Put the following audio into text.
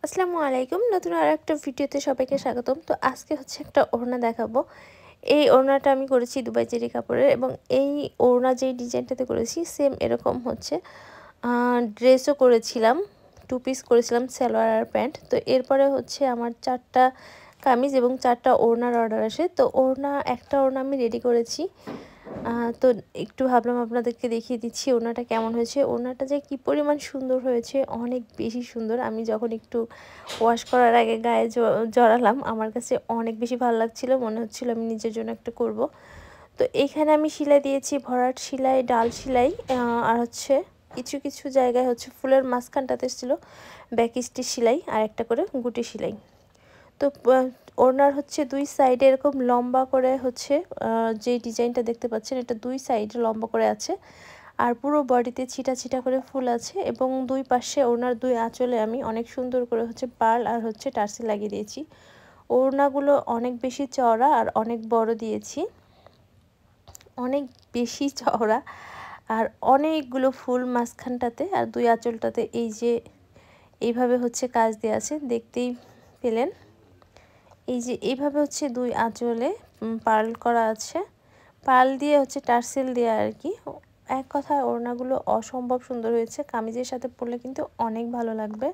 আসসালামু আলাইকুম। নতুন আরেকটা ভিডিওতে সবাইকে স্বাগতম। তো আজকে হচ্ছে একটা ওড়না দেখাবো। এই ওড়নাটা আমি করেছি দুবাই চেরি কাপড়ের এবং এই ওড়না যেই ডিজাইনটাতে করেছি সেম এরকম হচ্ছে ড্রেসও করেছিলাম। 2 পিস করেছিলাম সালোয়ার আর প্যান্ট। তো এরপরে হচ্ছে আমার 4 টা কামিজ এবং 4 টা ওড়নার অর্ডার আসে। তো একটা ওড়না আমি রেডি করেছি। তো একটু ভাবলাম আপনাদেরকে দেখিয়ে দিচ্ছি ওড়নাটা কেমন হয়েছে। ওড়নাটা যে কী পরিমাণ সুন্দর হয়েছে, অনেক বেশি সুন্দর। আমি যখন একটু ওয়াশ করার আগে গায়ে জড়ালাম, আমার কাছে অনেক বেশি ভালো লাগছিল, মনে হচ্ছিল আমি নিজের জন্য একটা করব। তো এইখানে আমি সেলাই দিয়েছি ভরাট সেলাই, ডাল সেলাই, আর হচ্ছে কিছু কিছু জায়গায় হচ্ছে ফুলের মাঝখানটাতে ছিল ব্যাক স্টিচ সেলাই আর একটা করে গুটি সেলাই। তো ওড়নার হচ্ছে 2 সাইডে এরকম লম্বা করে হচ্ছে যে ডিজাইনটা দেখতে পাচ্ছেন, এটা 2 সাইডে লম্বা করে আছে আর পুরো বডিতে ছিটা ছিটা করে ফুল আছে এবং 2 পাশে ওড়নার 2 আঁচলে আমি অনেক সুন্দর করে হচ্ছে পার্ল আর হচ্ছে টার্সেল লাগিয়ে দিয়েছি। ওড়নাগুলো অনেক বেশি চওড়া আর অনেক বড় দিয়েছি, অনেক বেশি চওড়া আর অনেকগুলো ফুল মাঝখানটাতে আর 2 আঁচলটাতে এই যে এইভাবে হচ্ছে কাজ দেওয়া আছে, দেখতেই পেলেন। এই যে এইভাবে হচ্ছে 2 আঁচলে পার্ল করা আছে, পার্ল দিয়ে হচ্ছে টার্সেল দেওয়া আর কি। এক কথায় ওড়নাগুলো অসম্ভব সুন্দর হয়েছে, কামিজের সাথে পরলে কিন্তু অনেক ভালো লাগবে।